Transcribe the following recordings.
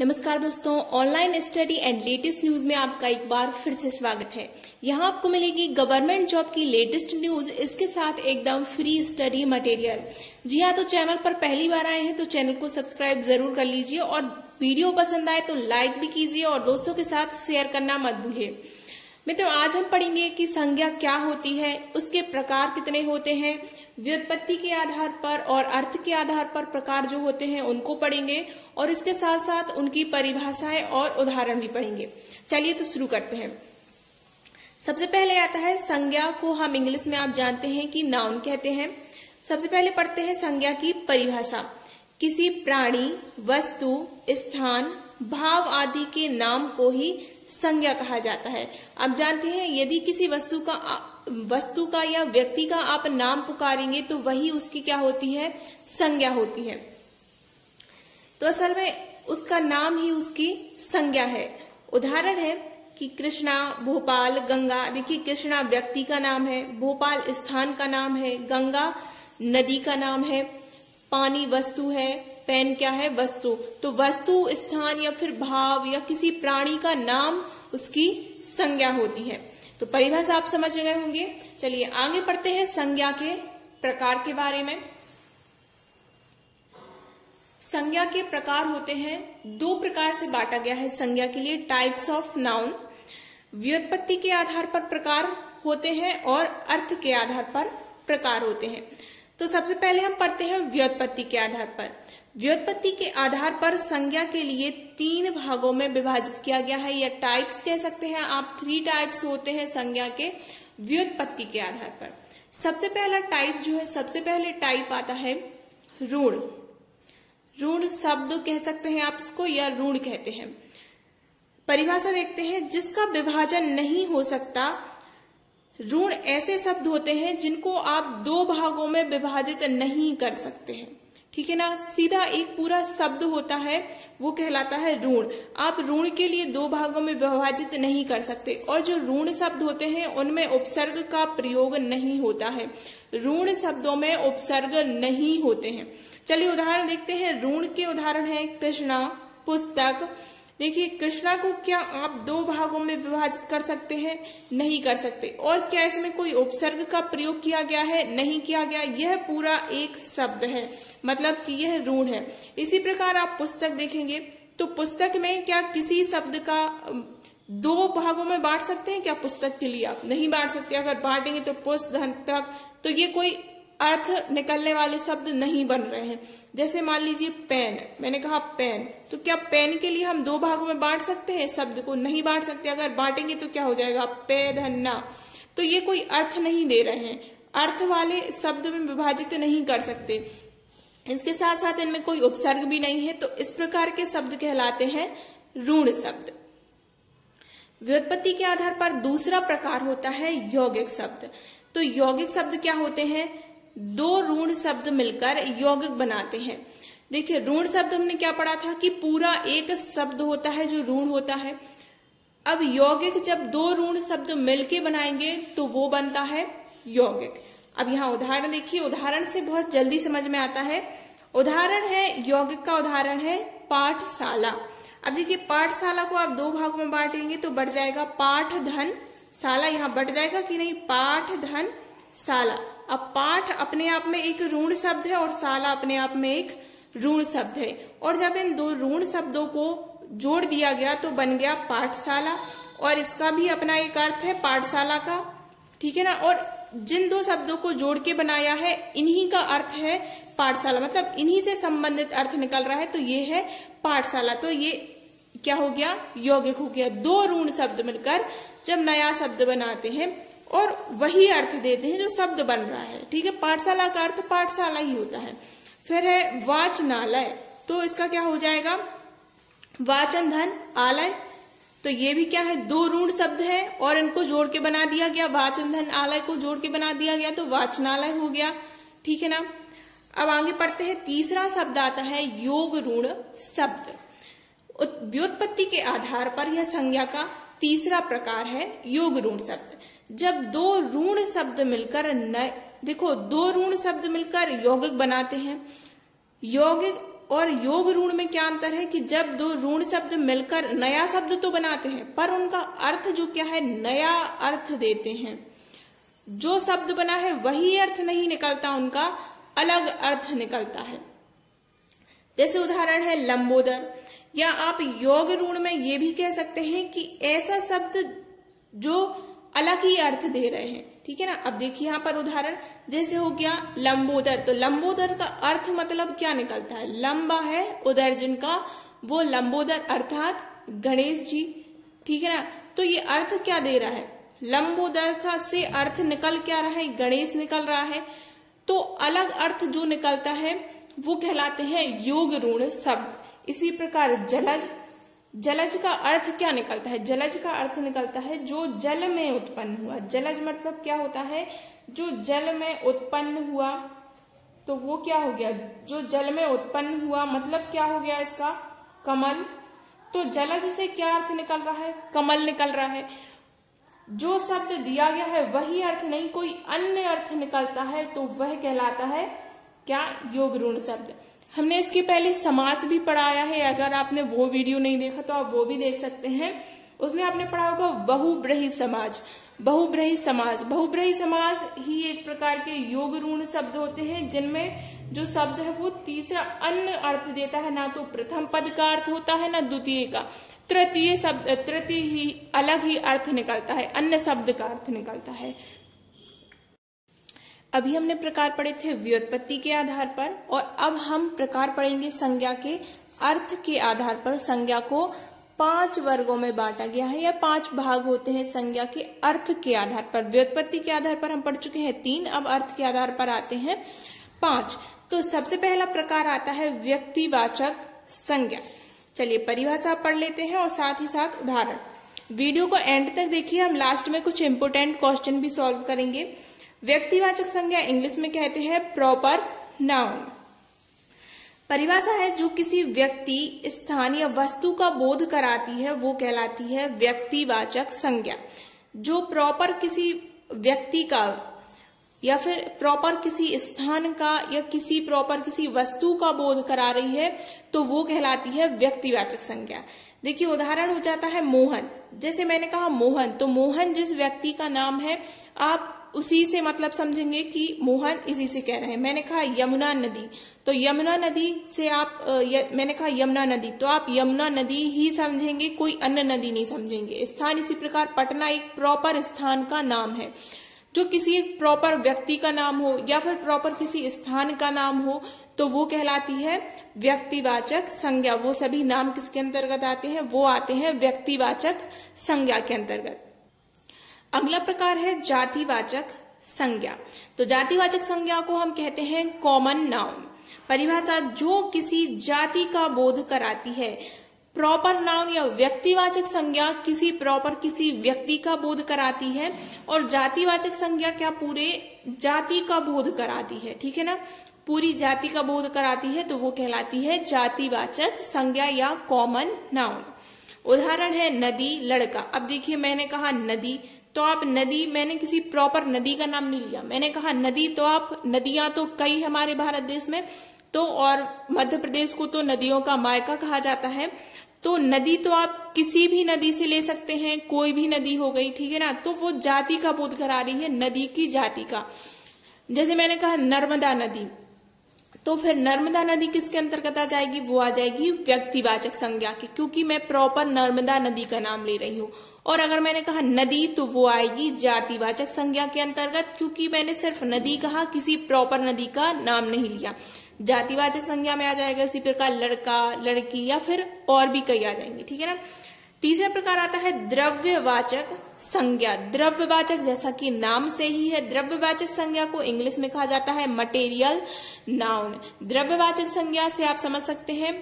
नमस्कार दोस्तों, online study and latest news में आपका एक बार फिर से स्वागत है। यहाँ आपको मिलेगी गवर्नमेंट जॉब की लेटेस्ट न्यूज, इसके साथ एकदम फ्री स्टडी मटेरियल। जी हाँ, तो चैनल पर पहली बार आए हैं तो चैनल को सब्सक्राइब जरूर कर लीजिए और वीडियो पसंद आए तो लाइक भी कीजिए और दोस्तों के साथ शेयर करना मत भूलिए। मित्रों, आज हम पढ़ेंगे कि संज्ञा क्या होती है, उसके प्रकार कितने होते हैं, व्युत्पत्ति के आधार पर और अर्थ के आधार पर प्रकार जो होते हैं उनको पढ़ेंगे और इसके साथ साथ उनकी परिभाषाएं और उदाहरण भी पढ़ेंगे। चलिए तो शुरू करते हैं। सबसे पहले आता है संज्ञा को हम इंग्लिश में आप जानते हैं कि नाउन कहते हैं। सबसे पहले पढ़ते हैं संज्ञा की परिभाषा। किसी प्राणी, वस्तु, स्थान, भाव आदि के नाम को ही संज्ञा कहा जाता है। आप जानते हैं यदि किसी वस्तु का या व्यक्ति का आप नाम पुकारेंगे तो वही उसकी क्या होती है, संज्ञा होती है। तो असल में उसका नाम ही उसकी संज्ञा है। उदाहरण है कि कृष्णा, भोपाल, गंगा। देखिए, कृष्णा व्यक्ति का नाम है, भोपाल स्थान का नाम है, गंगा नदी का नाम है, पानी वस्तु है, पेन क्या है, वस्तु। तो वस्तु, स्थान या फिर भाव या किसी प्राणी का नाम उसकी संज्ञा होती है। तो परिभाषा आप समझ गए होंगे। चलिए आगे पढ़ते हैं संज्ञा के प्रकार के बारे में। संज्ञा के प्रकार होते हैं, दो प्रकार से बांटा गया है संज्ञा के लिए। टाइप्स ऑफ नाउन, व्युत्पत्ति के आधार पर प्रकार होते हैं और अर्थ के आधार पर प्रकार होते हैं। तो सबसे पहले हम पढ़ते हैं व्युत्पत्ति के आधार पर। व्युत्पत्ति के आधार पर संज्ञा के लिए तीन भागों में विभाजित किया गया है, या टाइप्स कह सकते हैं आप। 3 टाइप्स होते हैं संज्ञा के व्युत्पत्ति के आधार पर। सबसे पहला टाइप जो है, सबसे पहले टाइप आता है ऋण। ऋण शब्द कह सकते हैं आप इसको, या ऋण कहते हैं। परिभाषा देखते हैं, जिसका विभाजन नहीं हो सकता। ऋण ऐसे शब्द होते हैं जिनको आप 2 भागों में विभाजित नहीं कर सकते हैं, ठीक है ना। सीधा एक पूरा शब्द होता है, वो कहलाता है ऋण। आप ऋण के लिए 2 भागों में विभाजित नहीं कर सकते। और जो ऋण शब्द होते हैं उनमें उपसर्ग का प्रयोग नहीं होता है। ऋण शब्दों में उपसर्ग नहीं होते हैं। चलिए उदाहरण देखते हैं। ऋण के उदाहरण है कृष्णा, पुस्तक। देखिए, कृष्णा को क्या आप 2 भागों में विभाजित कर सकते हैं? नहीं कर सकते। और क्या इसमें कोई उपसर्ग का प्रयोग किया गया है? नहीं किया गया। यह पूरा एक शब्द है, मतलब कि यह ऋण है। इसी प्रकार आप पुस्तक देखेंगे तो पुस्तक में क्या किसी शब्द का 2 भागों में बांट सकते हैं क्या? पुस्तक के लिए आप नहीं बांट सकते। अगर बांटेंगे तो पुस्तक, तो ये कोई अर्थ निकलने वाले शब्द नहीं बन रहे हैं। जैसे मान लीजिए पेन, मैंने कहा पेन, तो क्या पेन के लिए हम 2 भागों में बांट सकते हैं? शब्द को नहीं बांट सकते। अगर बांटेंगे तो क्या हो जाएगा? पेधन्ना। तो ये कोई अर्थ नहीं दे रहे हैं, अर्थ वाले शब्द में विभाजित नहीं कर सकते। इसके साथ साथ इनमें कोई उपसर्ग भी नहीं है, तो इस प्रकार के शब्द कहलाते हैं ऋण शब्द। व्युत्पत्ति के आधार पर दूसरा प्रकार होता है यौगिक शब्द। तो यौगिक शब्द क्या होते हैं? 2 ऋण शब्द मिलकर यौगिक बनाते हैं। देखिए, ऋण शब्द हमने क्या पढ़ा था कि पूरा एक शब्द होता है जो ऋण होता है। अब यौगिक जब 2 ऋण शब्द मिलके बनाएंगे तो वो बनता है यौगिक। अब यहाँ उदाहरण देखिए, उदाहरण से बहुत जल्दी समझ में आता है। उदाहरण है, यौगिक का उदाहरण है पाठशाला। अब देखिए, पाठशाला को आप 2 भागों में बांटेंगे तो बढ़ जाएगा पाठ धन शाला। यहाँ बढ़ जाएगा कि नहीं? पाठ धन शाला। अब पाठ अपने आप में एक ऋण शब्द है और शाला अपने आप में एक ऋण शब्द है, और जब इन 2 ऋण शब्दों को जोड़ दिया गया तो बन गया पाठशाला। और इसका भी अपना एक अर्थ है पाठशाला का, ठीक है ना। और जिन 2 शब्दों को जोड़ के बनाया है, इन्हीं का अर्थ है पाठशाला, मतलब इन्हीं से संबंधित अर्थ निकल रहा है, तो ये है पाठशाला। तो ये क्या हो गया? यौगिक हो गया। 2 ऋण शब्द मिलकर जब नया शब्द बनाते हैं और वही अर्थ देते हैं जो शब्द बन रहा है, ठीक है। पाठशाला का अर्थ पाठशाला ही होता है। फिर है वाचनालय, तो इसका क्या हो जाएगा? वाचन धन आलय। तो ये भी क्या है? 2 ऋण शब्द है और इनको जोड़ के बना दिया गया, वाचन धन आलय को जोड़ के बना दिया गया, तो वाचनालय हो गया, ठीक है ना। अब आगे पढ़ते हैं। तीसरा शब्द आता है योग ऋण शब्द। व्युत्पत्ति के आधार पर यह संज्ञा का तीसरा प्रकार है योग ऋण शब्द। जब 2 ऋण शब्द मिलकर देखो 2 ऋण शब्द मिलकर यौगिक बनाते हैं। यौगिक और योग ऋण में क्या अंतर है कि जब दो ऋण शब्द मिलकर नया शब्द तो बनाते हैं, पर उनका अर्थ जो क्या है, नया अर्थ देते हैं। जो शब्द बना है वही अर्थ नहीं निकलता, उनका अलग अर्थ निकलता है। जैसे उदाहरण है लंबोदर, या आप योग ऋण में ये भी कह सकते हैं कि ऐसा शब्द जो अलग ही अर्थ दे रहे हैं। ठीक है ना। अब देखिए यहाँ पर उदाहरण, जैसे हो गया लंबोदर, तो लंबोदर का अर्थ मतलब क्या निकलता है, लंबा है उदर जिनका, वो लंबोदर अर्थात गणेश जी। ठीक है ना। तो ये अर्थ क्या दे रहा है, लंबोदर का से अर्थ निकल क्या रहा है, गणेश निकल रहा है। तो अलग अर्थ जो निकलता है वो कहलाते हैं योग ऋण शब्द। इसी प्रकार जलज, जलज का अर्थ क्या निकलता है, जलज का अर्थ निकलता है जो जल में उत्पन्न हुआ। जलज मतलब क्या होता है, जो जल में उत्पन्न हुआ, तो वो क्या हो गया, जो जल में उत्पन्न हुआ मतलब क्या हो गया इसका, कमल। तो जलज से क्या अर्थ निकल रहा है, कमल निकल रहा है। जो शब्द दिया गया है वही अर्थ नहीं, कोई अन्य अर्थ निकलता है तो वह कहलाता है क्या, योग ऋण शब्द। हमने इसके पहले समास भी पढ़ाया है, अगर आपने वो वीडियो नहीं देखा तो आप वो भी देख सकते हैं। उसमें आपने पढ़ा होगा बहुब्रीहि समाज। बहुब्रीहि समाज, बहुब्रीहि समाज ही एक प्रकार के योग ऋण शब्द होते हैं जिनमें जो शब्द है वो तीसरा अन्य अर्थ देता है, ना तो प्रथम पद का अर्थ होता है ना द्वितीय का। तृतीय शब्द, तृतीय ही अलग ही अर्थ निकलता है, अन्य शब्द का अर्थ निकलता है। अभी हमने प्रकार पढ़े थे व्युत्पत्ति के आधार पर, और अब हम प्रकार पढ़ेंगे संज्ञा के अर्थ के आधार पर। संज्ञा को 5 वर्गों में बांटा गया है, या 5 भाग होते हैं संज्ञा के अर्थ के आधार पर। व्युत्पत्ति के आधार पर हम पढ़ चुके हैं 3, अब अर्थ के आधार पर आते हैं 5। तो सबसे पहला प्रकार आता है व्यक्तिवाचक संज्ञा। चलिए परिभाषा पढ़ लेते हैं और साथ ही साथ उदाहरण। वीडियो को एंड तक देखिए, हम लास्ट में कुछ इंपोर्टेंट क्वेश्चन भी सॉल्व करेंगे। व्यक्तिवाचक संज्ञा इंग्लिश में कहते हैं प्रॉपर नाउन। परिभाषा है जो किसी व्यक्ति, स्थान या वस्तु का बोध कराती है वो कहलाती है व्यक्तिवाचक संज्ञा। जो प्रॉपर किसी व्यक्ति का या फिर प्रॉपर किसी स्थान का या किसी प्रॉपर किसी वस्तु का बोध करा रही है तो वो कहलाती है व्यक्तिवाचक संज्ञा। देखिए उदाहरण हो जाता है मोहन। जैसे मैंने कहा मोहन, तो मोहन जिस व्यक्ति का नाम है आप उसी से मतलब समझेंगे कि मोहन इसी से कह रहे हैं। मैंने कहा यमुना नदी, तो यमुना नदी से आप मैंने कहा यमुना नदी, तो आप यमुना नदी ही समझेंगे, कोई अन्य नदी नहीं समझेंगे। स्थान इसी प्रकार पटना एक प्रॉपर स्थान का नाम है। जो किसी प्रॉपर व्यक्ति का नाम हो या फिर प्रॉपर किसी स्थान का नाम हो तो वो कहलाती है व्यक्तिवाचक संज्ञा। वो सभी नाम किसके अंतर्गत आते हैं, वो आते हैं व्यक्तिवाचक संज्ञा के अंतर्गत। अगला प्रकार है जातिवाचक संज्ञा। तो जातिवाचक संज्ञा को हम कहते हैं कॉमन नाउन। परिभाषा जो किसी जाति का बोध कराती है। प्रॉपर नाउन या व्यक्तिवाचक संज्ञा किसी प्रॉपर किसी व्यक्ति का बोध कराती है, और जातिवाचक संज्ञा क्या पूरे जाति का बोध कराती है। ठीक है ना, पूरी जाति का बोध कराती है तो वो कहलाती है जातिवाचक संज्ञा या कॉमन नाउन। उदाहरण है नदी, लड़का। अब देखिए मैंने कहा नदी, तो आप नदी, मैंने किसी प्रॉपर नदी का नाम नहीं लिया। मैंने कहा नदी, तो आप नदियां तो कई हमारे भारत देश में, तो और मध्य प्रदेश को तो नदियों का मायका कहा जाता है। तो नदी तो आप किसी भी नदी से ले सकते हैं, कोई भी नदी हो गई। ठीक है ना, तो वो जाति का बोध करा रही है, नदी की जाति का। जैसे मैंने कहा नर्मदा नदी, तो फिर नर्मदा नदी किसके अंतर्गत आ जाएगी, वो आ जाएगी व्यक्तिवाचक संज्ञा के, क्योंकि मैं प्रॉपर नर्मदा नदी का नाम ले रही हूँ। और अगर मैंने कहा नदी तो वो आएगी जातिवाचक संज्ञा के अंतर्गत, क्योंकि मैंने सिर्फ नदी कहा, किसी प्रॉपर नदी का नाम नहीं लिया। जातिवाचक संज्ञा में आ जाएगा इसी प्रकार लड़का, लड़की या फिर और भी कई आ जाएंगे। ठीक है ना। तीसरा प्रकार आता है द्रव्यवाचक संज्ञा। द्रव्यवाचक जैसा कि नाम से ही है, द्रव्यवाचक संज्ञा को इंग्लिश में कहा जाता है मटेरियल नाउन। द्रव्यवाचक संज्ञा से आप समझ सकते हैं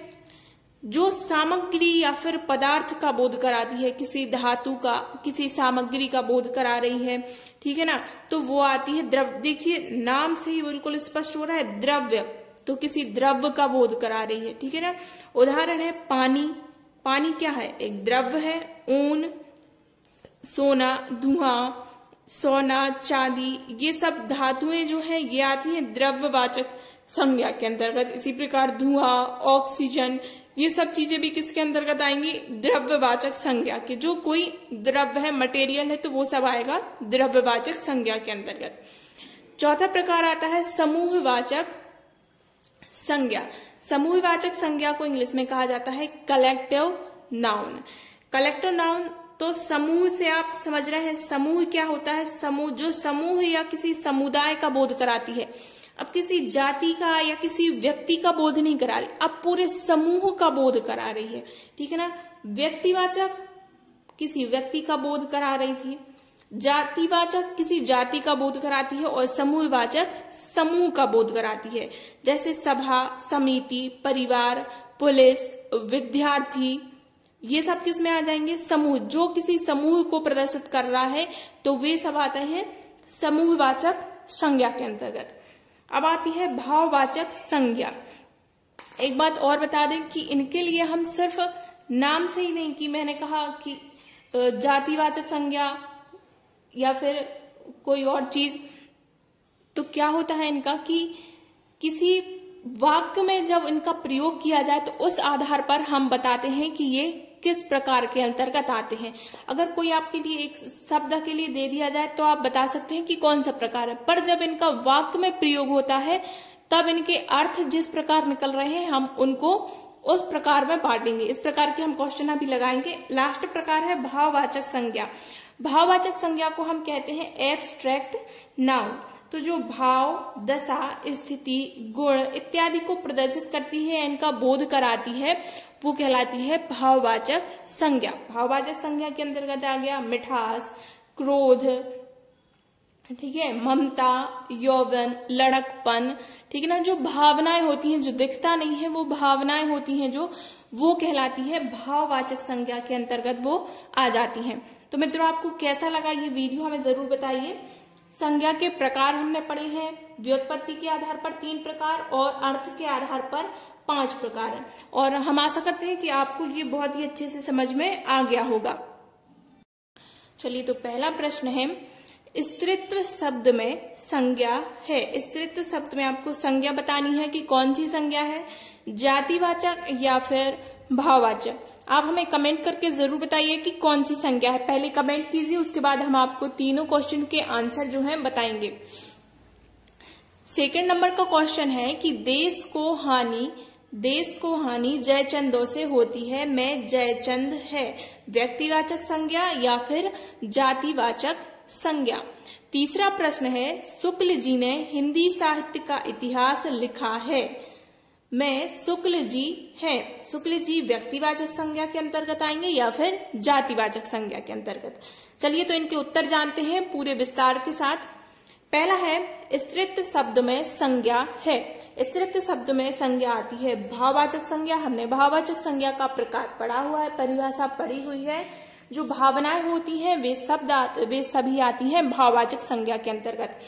जो सामग्री या फिर पदार्थ का बोध कराती है, किसी धातु का, किसी सामग्री का बोध करा रही है। ठीक है ना, तो वो आती है द्रव्य। देखिए नाम से ही बिल्कुल स्पष्ट हो रहा है द्रव्य, तो किसी द्रव्य का बोध करा रही है। ठीक है ना। उदाहरण है पानी। पानी क्या है, एक द्रव्य है। ऊन, सोना, धुआं, सोना, चांदी, ये सब धातुएं जो है ये आती हैं द्रव्यवाचक संज्ञा के अंतर्गत। इसी प्रकार धुआं, ऑक्सीजन, ये सब चीजें भी किसके अंतर्गत आएंगी? द्रव्यवाचक संज्ञा के। जो कोई द्रव्य है, मटेरियल है, तो वो सब आएगा द्रव्यवाचक संज्ञा के अंतर्गत। चौथा प्रकार आता है समूहवाचक संज्ञा। समूहवाचक संज्ञा को इंग्लिश में कहा जाता है कलेक्टिव नाउन। कलेक्टिव नाउन तो समूह से आप समझ रहे हैं, समूह क्या होता है? समूह, जो समूह या किसी समुदाय का बोध कराती है। अब किसी जाति का या किसी व्यक्ति का बोध नहीं करा रही, अब पूरे समूह का बोध करा रही है, ठीक है ना। व्यक्तिवाचक किसी व्यक्ति का बोध करा रही थी, जातिवाचक किसी जाति का बोध कराती है, और समूहवाचक समूह का बोध कराती है। जैसे सभा, समिति, परिवार, पुलिस, विद्यार्थी, ये सब किस में आ जाएंगे? समूह। जो किसी समूह को प्रदर्शित कर रहा है तो वे सब आते हैं समूहवाचक संज्ञा के अंतर्गत। अब आती है भाववाचक संज्ञा। एक बात और बता दें कि इनके लिए हम सिर्फ नाम से ही नहीं, कि मैंने कहा कि जातिवाचक संज्ञा या फिर कोई और चीज, तो क्या होता है इनका कि किसी वाक्य में जब इनका प्रयोग किया जाए तो उस आधार पर हम बताते हैं कि ये किस प्रकार के अंतर्गत आते हैं। अगर कोई आपके लिए एक शब्द के लिए दे दिया जाए तो आप बता सकते हैं कि कौन सा प्रकार है, पर जब इनका वाक्य में प्रयोग होता है तब इनके अर्थ जिस प्रकार निकल रहे हैं हम उनको उस प्रकार में बांटेंगे। इस प्रकार के हम क्वेश्चन अभी लगाएंगे। लास्ट प्रकार है भाववाचक संज्ञा। भाववाचक संज्ञा को हम कहते हैं एब्स्ट्रैक्ट नाउन। तो जो भाव, दशा, स्थिति, गुण इत्यादि को प्रदर्शित करती है, इनका बोध कराती है, वो कहलाती है भाववाचक संज्ञा। भाववाचक संज्ञा के अंतर्गत आ गया मिठास, क्रोध, ठीक है, ममता, यौवन, लड़कपन, ठीक है ना। जो भावनाएं होती हैं, जो दिखता नहीं है, वो भावनाएं होती हैं जो, वो कहलाती है भाववाचक संज्ञा के अंतर्गत वो आ जाती हैं। तो मित्रों, आपको कैसा लगा ये वीडियो हमें जरूर बताइए। संज्ञा के प्रकार हमने पढ़े हैं, व्युत्पत्ति के आधार पर 3 प्रकार और अर्थ के आधार पर 5 प्रकार है। और हम आशा करते हैं कि आपको ये बहुत ही अच्छे से समझ में आ गया होगा। चलिए, तो पहला प्रश्न है, स्त्रीत्व शब्द में संज्ञा है। स्त्रीत्व शब्द में आपको संज्ञा बतानी है कि कौन सी संज्ञा है, जातिवाचक या फिर भाववाचक। आप हमें कमेंट करके जरूर बताइए कि कौन सी संज्ञा है। पहले कमेंट कीजिए, उसके बाद हम आपको तीनों क्वेश्चन के आंसर जो हैं बताएंगे। सेकंड नंबर का क्वेश्चन है कि देश को हानि जयचंदों से होती है, मैं जयचंद है, व्यक्तिवाचक संज्ञा या फिर जातिवाचक संज्ञा। तीसरा प्रश्न है, शुक्ल जी ने हिंदी साहित्य का इतिहास लिखा है, मैं शुक्ल जी है। शुक्ल जी व्यक्तिवाचक संज्ञा के अंतर्गत आएंगे या फिर जातिवाचक संज्ञा के अंतर्गत। चलिए, तो इनके उत्तर जानते हैं पूरे विस्तार के साथ। पहला है, स्त्रीत्व शब्द में संज्ञा है। स्त्रीत्व शब्द में संज्ञा आती है भाववाचक संज्ञा। हमने भाववाचक संज्ञा का प्रकार पढ़ा हुआ है, परिभाषा पढ़ी हुई है। जो भावनाएं होती हैं वे सभी आती हैं भाववाचक संज्ञा के अंतर्गत।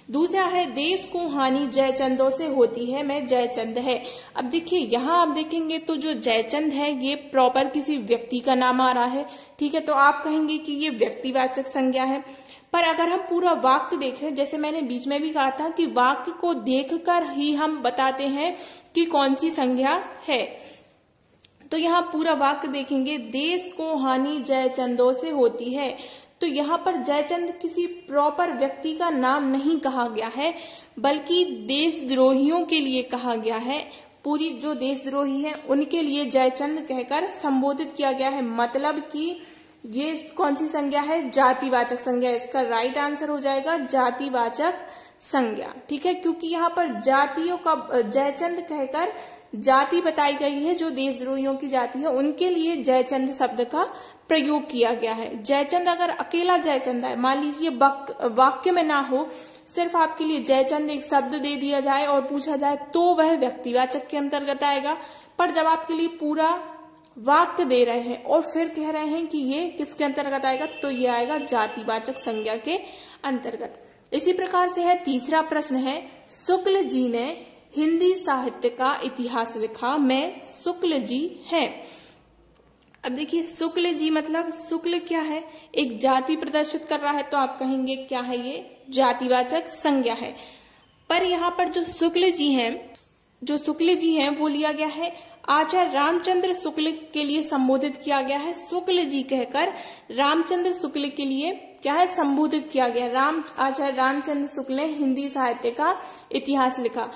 दूसरा है, देश को हानि जयचंदों से होती है, मैं जयचंद है। अब देखिए, यहाँ आप देखेंगे तो जो जयचंद है ये प्रॉपर किसी व्यक्ति का नाम आ रहा है, ठीक है, तो आप कहेंगे कि ये व्यक्तिवाचक संज्ञा है। पर अगर हम पूरा वाक्य देखें, जैसे मैंने बीच में भी कहा था कि वाक्य को देखकर ही हम बताते हैं कि कौन सी संज्ञा है, तो यहाँ पूरा वाक्य देखेंगे, देश को हानि जयचंदों से होती है, तो यहाँ पर जयचंद किसी प्रॉपर व्यक्ति का नाम नहीं कहा गया है, बल्कि देशद्रोहियों के लिए कहा गया है। पूरी जो देशद्रोही हैं उनके लिए जयचंद कहकर संबोधित किया गया है। मतलब कि ये कौन सी संज्ञा है, जातिवाचक संज्ञा। इसका राइट आंसर हो जाएगा जातिवाचक संज्ञा, ठीक है, क्योंकि यहाँ पर जातियों का जयचंद कहकर जाति बताई गई है, जो देशद्रोहियों की जाति है उनके लिए जयचंद शब्द का प्रयोग किया गया है। जयचंद अगर अकेला जयचंद है, मान लीजिए वाक्य में ना हो, सिर्फ आपके लिए जयचंद एक शब्द दे दिया जाए और पूछा जाए तो वह व्यक्तिवाचक के अंतर्गत आएगा। पर जब आपके लिए पूरा वाक्य दे रहे हैं और फिर कह रहे हैं कि ये किसके अंतर्गत आएगा, तो ये आएगा जातिवाचक संज्ञा के अंतर्गत। इसी प्रकार से है तीसरा प्रश्न है, शुक्ल जी ने हिंदी साहित्य का इतिहास लिखा, मैं शुक्ल जी है। अब देखिए, शुक्ल जी मतलब शुक्ल क्या है, एक जाति प्रदर्शित कर रहा है, तो आप कहेंगे क्या है, ये जातिवाचक संज्ञा है। पर यहाँ पर जो शुक्ल जी हैं वो लिया गया है आचार्य रामचंद्र शुक्ल के लिए संबोधित किया गया है। शुक्ल जी कहकर रामचंद्र शुक्ल के लिए क्या है संबोधित किया गया। आचार्य रामचंद्र शुक्ल ने हिंदी साहित्य का इतिहास लिखा।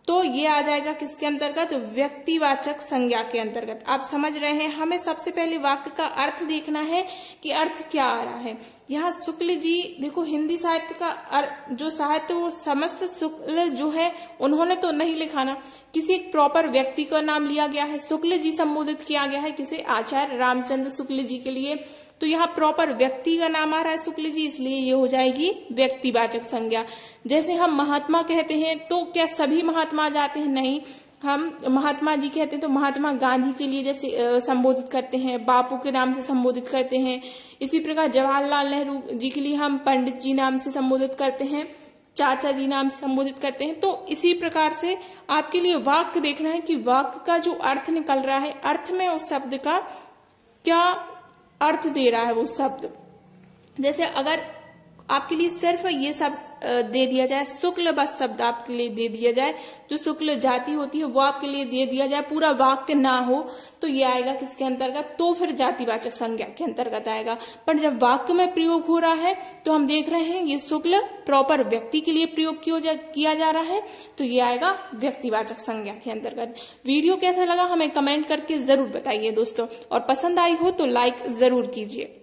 तो ये आ जाएगा किसके अंतर्गत, व्यक्तिवाचक संज्ञा के अंतर्गत। आप समझ रहे हैं, हमें सबसे पहले वाक्य का अर्थ देखना है कि अर्थ क्या आ रहा है। यहाँ शुक्ल जी देखो, हिंदी साहित्य का जो साहित्य वो समस्त शुक्ल जो है उन्होंने तो नहीं लिखा ना, किसी एक प्रॉपर व्यक्ति का नाम लिया गया है। शुक्ल जी संबोधित किया गया है किसे, आचार्य रामचंद्र शुक्ल जी के लिए। तो यहाँ प्रॉपर व्यक्ति का नाम आ रहा है शुक्ल जी, इसलिए ये हो जाएगी व्यक्तिवाचक संज्ञा। जैसे हम महात्मा कहते हैं तो क्या सभी महात्मा जाते हैं, नहीं। हम महात्मा जी कहते हैं तो महात्मा गांधी के लिए जैसे संबोधित करते हैं, बापू के नाम से संबोधित करते हैं। इसी प्रकार जवाहरलाल नेहरू जी के लिए हम पंडित जी नाम से संबोधित करते हैं, चाचा जी नाम से संबोधित करते हैं। तो इसी प्रकार से आपके लिए वाक्य देखना है कि वाक्य का जो अर्थ निकल रहा है, अर्थ में उस शब्द का क्या अर्थ दे रहा है वो शब्द। जैसे अगर आपके लिए सिर्फ ये शब्द दे दिया जाए, शुक्ल बस शब्द आपके लिए दे दिया जाए, जो शुक्ल जाति होती है वो आपके लिए दे दिया जाए, पूरा वाक्य ना हो, तो ये आएगा किसके अंतर्गत, तो फिर जातिवाचक संज्ञा के अंतर्गत आएगा। पर जब वाक्य में प्रयोग हो रहा है तो हम देख रहे हैं ये शुक्ल प्रॉपर व्यक्ति के लिए प्रयोग किया जा रहा है, तो ये आएगा व्यक्तिवाचक संज्ञा के अंतर्गत। वीडियो कैसा लगा हमें कमेंट करके जरूर बताइए दोस्तों, और पसंद आई हो तो लाइक जरूर कीजिए।